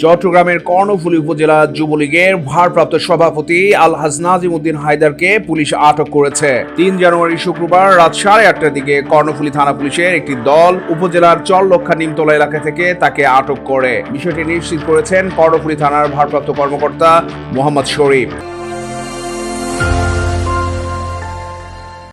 চট্টগ্রামের কর্ণফুলী উপজেলা যুবলীগের ভারপ্রাপ্ত সভাপতি আলহাজ নাজিম উদ্দিন হায়দারকে পুলিশ আটক করেছে। ৩ জানুয়ারি শুক্রবার রাত 8:30টার দিকে কর্ণফুলী থানা পুলিশের একটি দল উপজেলার চরলক্ষা নিমতলা এলাকা থেকে তাকে আটক করে। বিষয়টি নিশ্চিত করেছেন কর্ণফুলী থানার ভারপ্রাপ্ত কর্মকর্তা মোহাম্মদ শরীফ।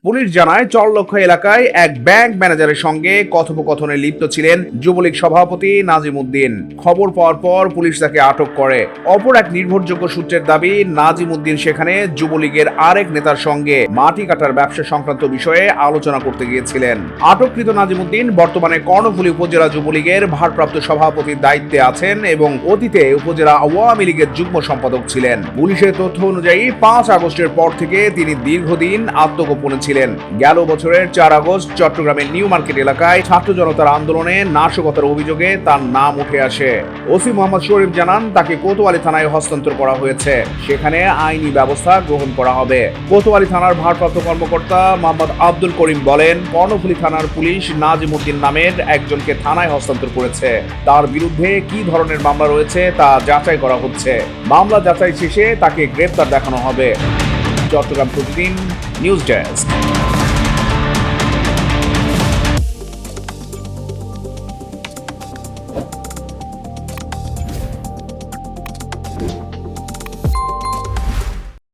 পুলিশ জানায়, চরলক্ষা এলাকায় এক ব্যাংক ম্যানেজারের সঙ্গে কথোপকথনে লিপ্ত ছিলেন যুবলীগ সভাপতি নাজিম উদ্দিন। খবর পাওয়ার পর পুলিশ তাকে আটক করে। অপর এক নির্ভরযোগ্য সূত্রের দাবি, নাজিম উদ্দিন সেখানে যুবলীগের আরেক নেতার সঙ্গে মাটি কাটার ব্যবসা সংক্রান্ত বিষয়ে আলোচনা করতে গিয়েছিলেন। আটককৃত নাজিম উদ্দিন বর্তমানে কর্ণফুলী উপজেলা যুবলীগের ভারপ্রাপ্ত সভাপতির দায়িত্বে আছেন এবং অতীতে উপজেলা আওয়ামী লীগের যুগ্ম সম্পাদক ছিলেন। পুলিশের তথ্য অনুযায়ী 5 আগস্টের পর থেকে তিনি দীর্ঘদিন আত্মগোপনে ছিলেন। গেল বছরের 4 আগস্ট চট্টগ্রামের নিউ মার্কেট এলাকায় ছাত্র জনতার আন্দোলনে নাশকতার অভিযোগে তার নাম উঠে আসে। ওসি মোহাম্মদ শরীফ জানান, তাকে কোতোয়ালী থানায় হস্তান্তর করা হয়েছে। সেখানে আইনি ব্যবস্থা গ্রহণ করা হবে। কোতোয়ালী থানার ভারপ্রাপ্ত কর্মকর্তা মোহাম্মদ আব্দুল করিম বলেন, কর্ণফুলী থানার পুলিশ নাজিম উদ্দিন নামের একজনকে থানায় হস্তান্তর করেছে। তার বিরুদ্ধে কি ধরনের মামলা রয়েছে তা যাচাই করা হচ্ছে। মামলা যাচাই শেষে তাকে গ্রেপ্তার দেখানো হবে। চট্টগ্রাম প্রতিদিন নিউজ ডেস্ক।